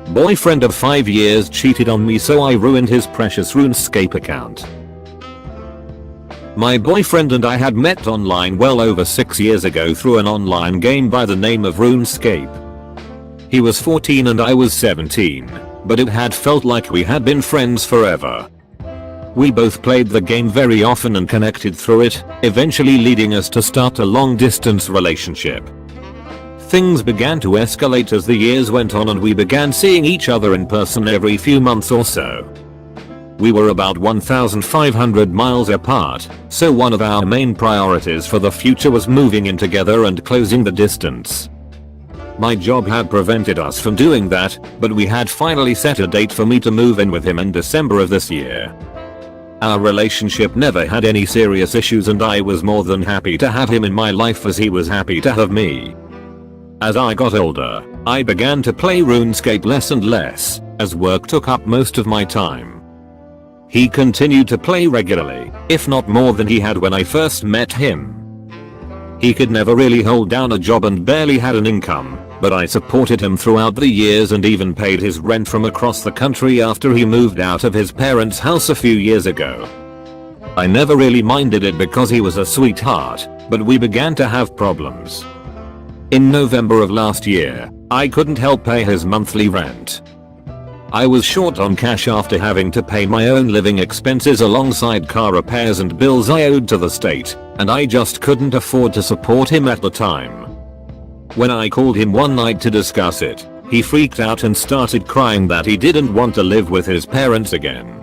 Boyfriend of 5 years cheated on me, so I ruined his precious RuneScape account. My boyfriend and I had met online well over 6 years ago through an online game by the name of RuneScape. He was 14 and I was 17, but it had felt like we had been friends forever. We both played the game very often and connected through it, eventually leading us to start a long distance relationship. Things began to escalate as the years went on and we began seeing each other in person every few months or so. We were about 1,500 miles apart, so one of our main priorities for the future was moving in together and closing the distance. My job had prevented us from doing that, but we had finally set a date for me to move in with him in December of this year. Our relationship never had any serious issues and I was more than happy to have him in my life as he was happy to have me. As I got older, I began to play RuneScape less and less, as work took up most of my time. He continued to play regularly, if not more than he had when I first met him. He could never really hold down a job and barely had an income, but I supported him throughout the years and even paid his rent from across the country after he moved out of his parents' house a few years ago. I never really minded it because he was a sweetheart, but we began to have problems. In November of last year, I couldn't help pay his monthly rent. I was short on cash after having to pay my own living expenses alongside car repairs and bills I owed to the state, and I just couldn't afford to support him at the time. When I called him one night to discuss it, he freaked out and started crying that he didn't want to live with his parents again.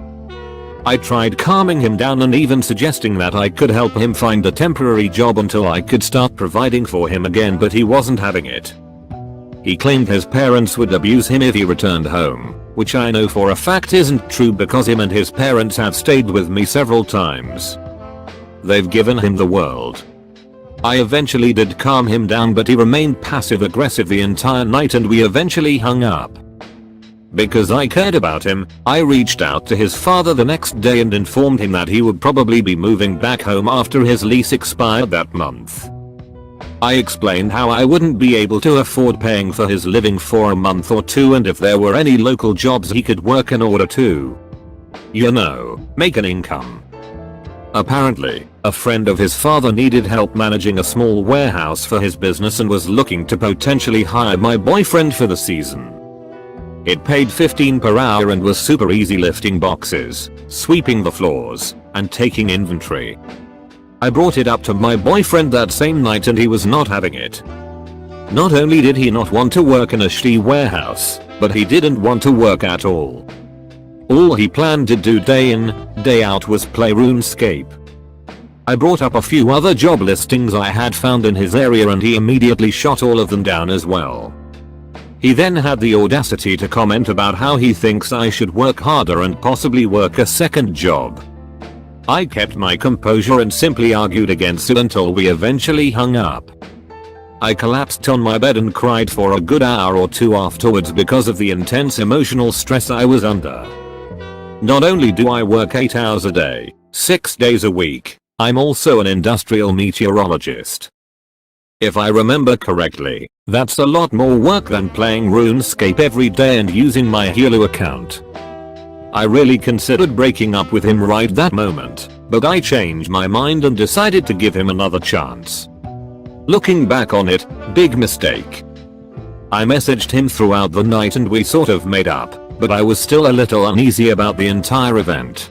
I tried calming him down and even suggesting that I could help him find a temporary job until I could start providing for him again, but he wasn't having it. He claimed his parents would abuse him if he returned home, which I know for a fact isn't true because him and his parents have stayed with me several times. They've given him the world. I eventually did calm him down, but he remained passive aggressive the entire night and we eventually hung up. Because I cared about him, I reached out to his father the next day and informed him that he would probably be moving back home after his lease expired that month. I explained how I wouldn't be able to afford paying for his living for a month or two and if there were any local jobs he could work in order to, make an income. Apparently, a friend of his father needed help managing a small warehouse for his business and was looking to potentially hire my boyfriend for the season. It paid $15 per hour and was super easy lifting boxes, sweeping the floors, and taking inventory. I brought it up to my boyfriend that same night and he was not having it. Not only did he not want to work in a shitty warehouse, but he didn't want to work at all. All he planned to do day in, day out was play RuneScape. I brought up a few other job listings I had found in his area and he immediately shot all of them down as well. He then had the audacity to comment about how he thinks I should work harder and possibly work a second job. I kept my composure and simply argued against it until we eventually hung up. I collapsed on my bed and cried for a good hour or two afterwards because of the intense emotional stress I was under. Not only do I work 8 hours a day, 6 days a week, I'm also an industrial meteorologist. If I remember correctly, that's a lot more work than playing RuneScape every day and using my Hulu account. I really considered breaking up with him right that moment, but I changed my mind and decided to give him another chance. Looking back on it, big mistake. I messaged him throughout the night and we sort of made up, but I was still a little uneasy about the entire event.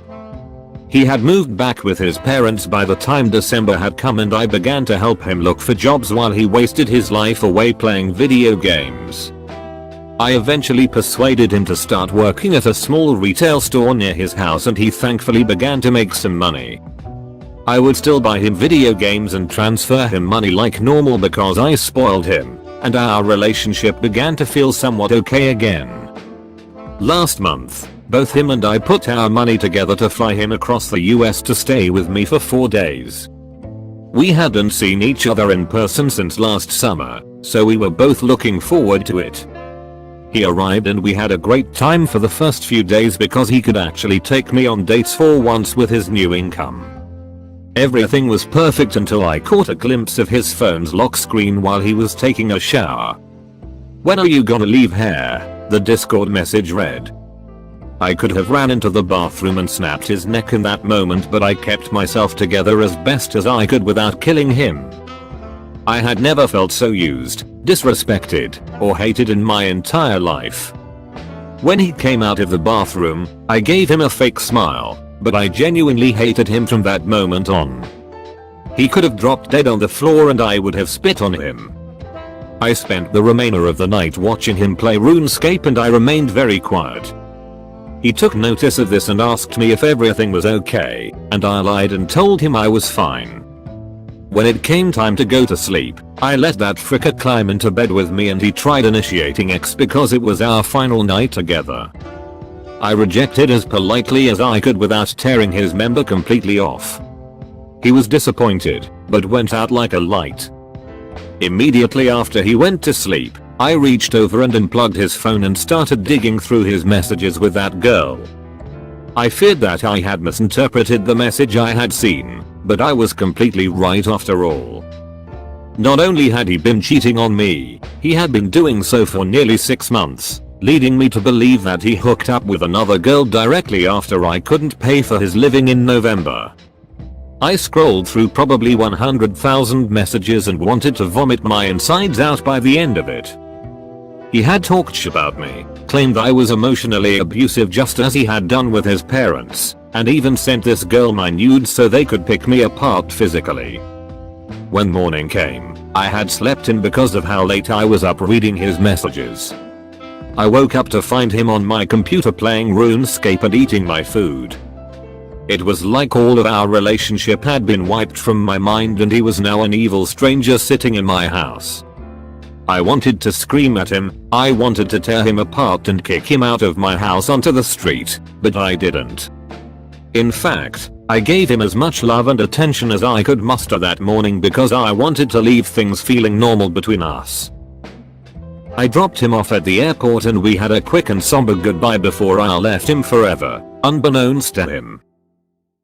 He had moved back with his parents by the time December had come and I began to help him look for jobs while he wasted his life away playing video games. I eventually persuaded him to start working at a small retail store near his house and he thankfully began to make some money. I would still buy him video games and transfer him money like normal because I spoiled him, and our relationship began to feel somewhat okay again. Last month, both him and I put our money together to fly him across the US to stay with me for 4 days. We hadn't seen each other in person since last summer, so we were both looking forward to it. He arrived and we had a great time for the first few days because he could actually take me on dates for once with his new income. Everything was perfect until I caught a glimpse of his phone's lock screen while he was taking a shower. "When are you gonna leave here?" The Discord message read, "I could have ran into the bathroom and snapped his neck in that moment, but I kept myself together as best as I could without killing him. I had never felt so used, disrespected, or hated in my entire life." When he came out of the bathroom, I gave him a fake smile, but I genuinely hated him from that moment on. He could have dropped dead on the floor and I would have spit on him. I spent the remainder of the night watching him play RuneScape and I remained very quiet. He took notice of this and asked me if everything was okay, and I lied and told him I was fine. When it came time to go to sleep, I let that fricker climb into bed with me and he tried initiating X because it was our final night together. I rejected as politely as I could without tearing his member completely off. He was disappointed, but went out like a light. Immediately after he went to sleep, I reached over and unplugged his phone and started digging through his messages with that girl. I feared that I had misinterpreted the message I had seen, but I was completely right after all. Not only had he been cheating on me, he had been doing so for nearly 6 months, leading me to believe that he hooked up with another girl directly after I couldn't pay for his living in November. I scrolled through probably 100,000 messages and wanted to vomit my insides out by the end of it. He had talked shit about me, claimed I was emotionally abusive just as he had done with his parents, and even sent this girl my nudes so they could pick me apart physically. When morning came, I had slept in because of how late I was up reading his messages. I woke up to find him on my computer playing RuneScape and eating my food. It was like all of our relationship had been wiped from my mind and he was now an evil stranger sitting in my house. I wanted to scream at him, I wanted to tear him apart and kick him out of my house onto the street, but I didn't. In fact, I gave him as much love and attention as I could muster that morning because I wanted to leave things feeling normal between us. I dropped him off at the airport and we had a quick and somber goodbye before I left him forever, unbeknownst to him.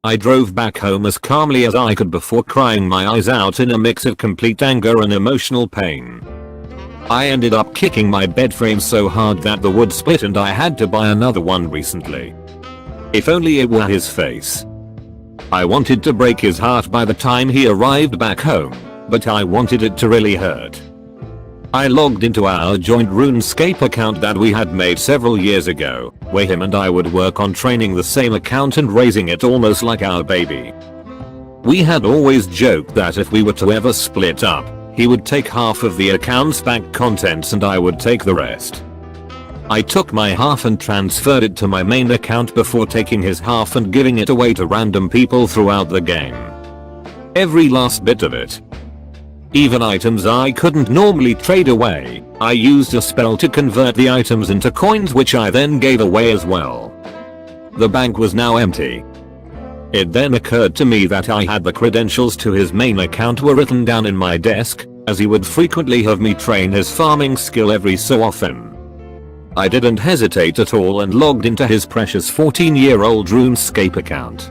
I drove back home as calmly as I could before crying my eyes out in a mix of complete anger and emotional pain. I ended up kicking my bed frame so hard that the wood split and I had to buy another one recently. If only it were his face. I wanted to break his heart by the time he arrived back home, but I wanted it to really hurt. I logged into our joint RuneScape account that we had made several years ago, where him and I would work on training the same account and raising it almost like our baby. We had always joked that if we were to ever split up, he would take half of the account's bank contents and I would take the rest. I took my half and transferred it to my main account before taking his half and giving it away to random people throughout the game. Every last bit of it. Even items I couldn't normally trade away, I used a spell to convert the items into coins which I then gave away as well. The bank was now empty. It then occurred to me that I had the credentials to his main account were written down in my desk, as he would frequently have me train his farming skill every so often. I didn't hesitate at all and logged into his precious 14-year-old RuneScape account.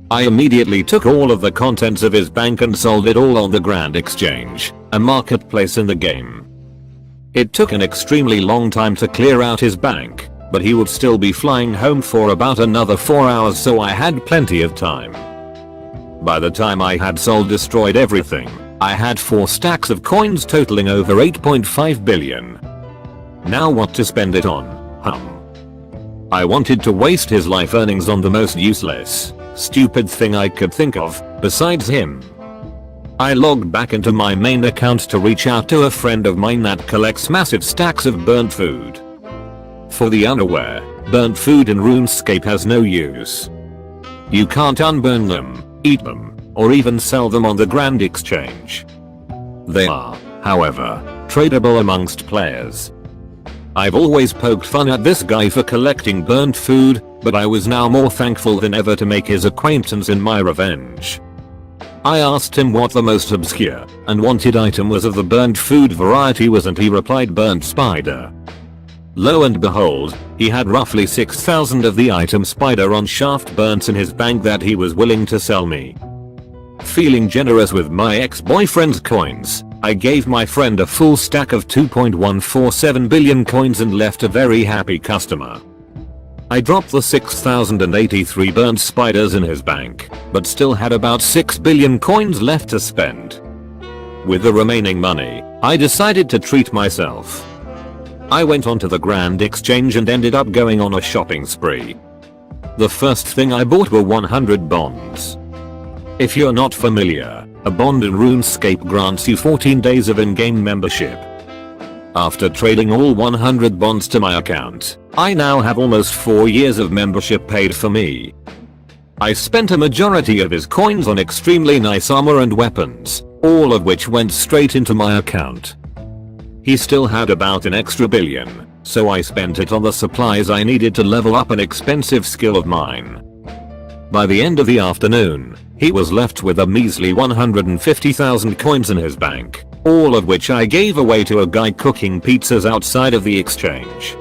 I immediately took all of the contents of his bank and sold it all on the Grand Exchange, a marketplace in the game. It took an extremely long time to clear out his bank, but he would still be flying home for about another 4 hours, so I had plenty of time. By the time I had destroyed everything, I had 4 stacks of coins totaling over 8.5 billion. Now what to spend it on? I wanted to waste his life earnings on the most useless, stupid thing I could think of, besides him. I logged back into my main account to reach out to a friend of mine that collects massive stacks of burnt food. For the unaware, burnt food in RuneScape has no use. You can't unburn them, eat them, or even sell them on the Grand Exchange. They are, however, tradable amongst players. I've always poked fun at this guy for collecting burnt food, but I was now more thankful than ever to make his acquaintance in my revenge. I asked him what the most obscure and wanted item was of the burnt food variety was, and he replied burnt spider. Lo and behold, he had roughly 6,000 of the item spider on shaft burns in his bank that he was willing to sell me. Feeling generous with my ex-boyfriend's coins, I gave my friend a full stack of 2.147 billion coins and left a very happy customer. I dropped the 6,083 burnt spiders in his bank, but still had about 6 billion coins left to spend. With the remaining money, I decided to treat myself. I went onto the Grand Exchange and ended up going on a shopping spree. The first thing I bought were 100 bonds. If you're not familiar, a bond in RuneScape grants you 14 days of in-game membership. After trading all 100 bonds to my account, I now have almost 4 years of membership paid for me. I spent a majority of his coins on extremely nice armor and weapons, all of which went straight into my account. He still had about an extra billion, so I spent it on the supplies I needed to level up an expensive skill of mine. By the end of the afternoon, he was left with a measly 150,000 coins in his bank, all of which I gave away to a guy cooking pizzas outside of the exchange.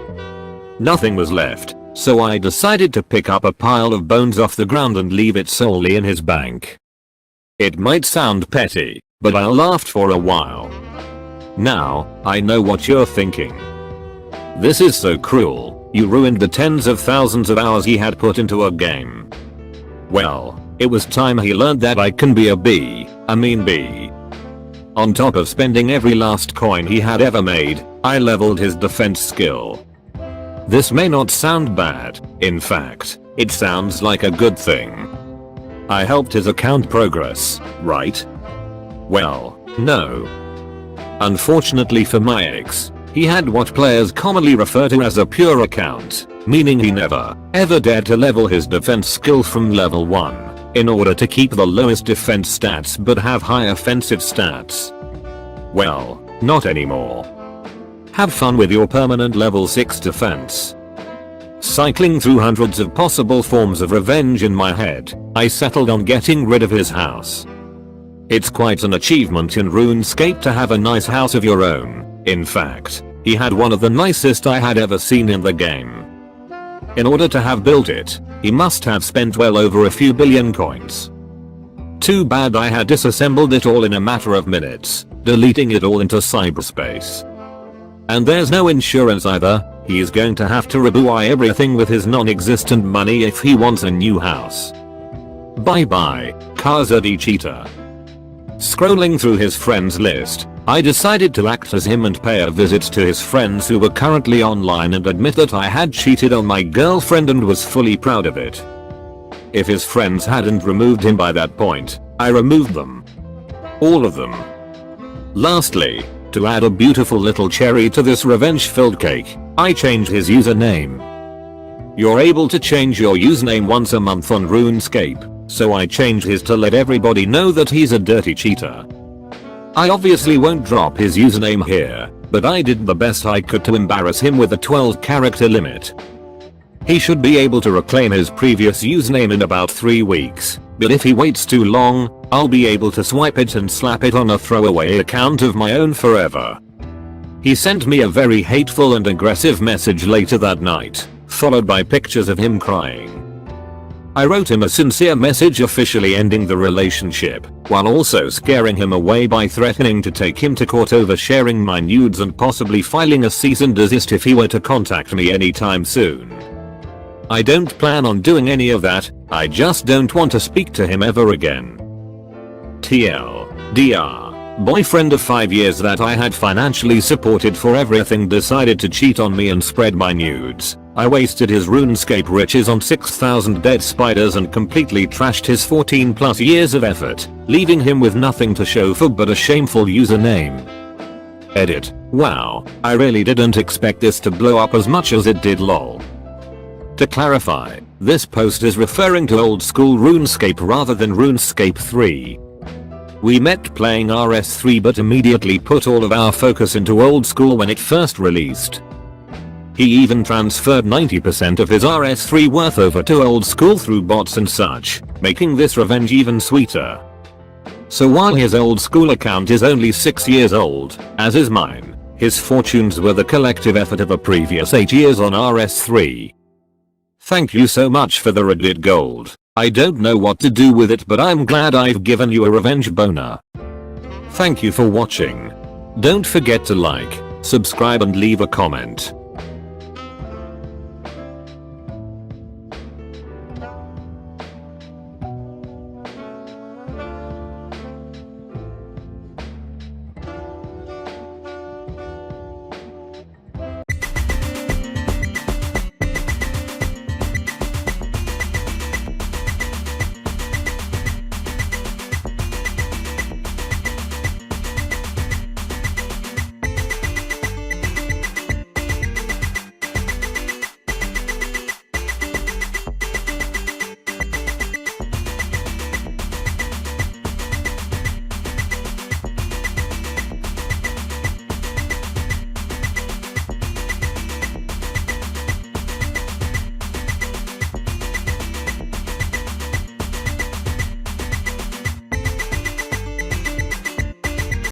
Nothing was left, so I decided to pick up a pile of bones off the ground and leave it solely in his bank. It might sound petty, but I laughed for a while. Now, I know what you're thinking. This is so cruel, you ruined the tens of thousands of hours he had put into a game. Well, it was time he learned that I can be a mean bee. On top of spending every last coin he had ever made, I leveled his defense skill. This may not sound bad, in fact, it sounds like a good thing. I helped his account progress, right? Well, no. Unfortunately for my ex, he had what players commonly refer to as a pure account, meaning he never, ever dared to level his defense skill from level 1, in order to keep the lowest defense stats but have high offensive stats. Well, not anymore. Have fun with your permanent level 6 defense. Cycling through hundreds of possible forms of revenge in my head, I settled on getting rid of his house. It's quite an achievement in RuneScape to have a nice house of your own. In fact, he had one of the nicest I had ever seen in the game. In order to have built it, he must have spent well over a few billion coins. Too bad I had disassembled it all in a matter of minutes, deleting it all into cyberspace. And there's no insurance either, he's going to have to rebuy everything with his non-existent money if he wants a new house. Bye bye, Kazadi cheater. Scrolling through his friends list, I decided to act as him and pay a visit to his friends who were currently online and admit that I had cheated on my girlfriend and was fully proud of it. If his friends hadn't removed him by that point, I removed them. All of them. Lastly, to add a beautiful little cherry to this revenge-filled cake, I changed his username. You're able to change your username once a month on RuneScape, so I changed his to let everybody know that he's a dirty cheater. I obviously won't drop his username here, but I did the best I could to embarrass him with a 12-character limit. He should be able to reclaim his previous username in about 3 weeks, but if he waits too long, I'll be able to swipe it and slap it on a throwaway account of my own forever. He sent me a very hateful and aggressive message later that night, followed by pictures of him crying. I wrote him a sincere message officially ending the relationship, while also scaring him away by threatening to take him to court over sharing my nudes and possibly filing a cease and desist if he were to contact me anytime soon. I don't plan on doing any of that, I just don't want to speak to him ever again. TLDR. Boyfriend of 5 years that I had financially supported for everything decided to cheat on me and spread my nudes. I wasted his RuneScape riches on 6,000 dead spiders and completely trashed his 14+ years of effort, leaving him with nothing to show for but a shameful username. Edit. Wow, I really didn't expect this to blow up as much as it did lol. To clarify, this post is referring to old school RuneScape rather than RuneScape 3. We met playing RS3 but immediately put all of our focus into old school when it first released. He even transferred 90% of his RS3 worth over to old school through bots and such, making this revenge even sweeter. So while his old school account is only 6 years old, as is mine, his fortunes were the collective effort of the previous 8 years on RS3. Thank you so much for the Reddit gold. I don't know what to do with it but I'm glad I've given you a revenge boner. Thank you for watching. Don't forget to like, subscribe and leave a comment.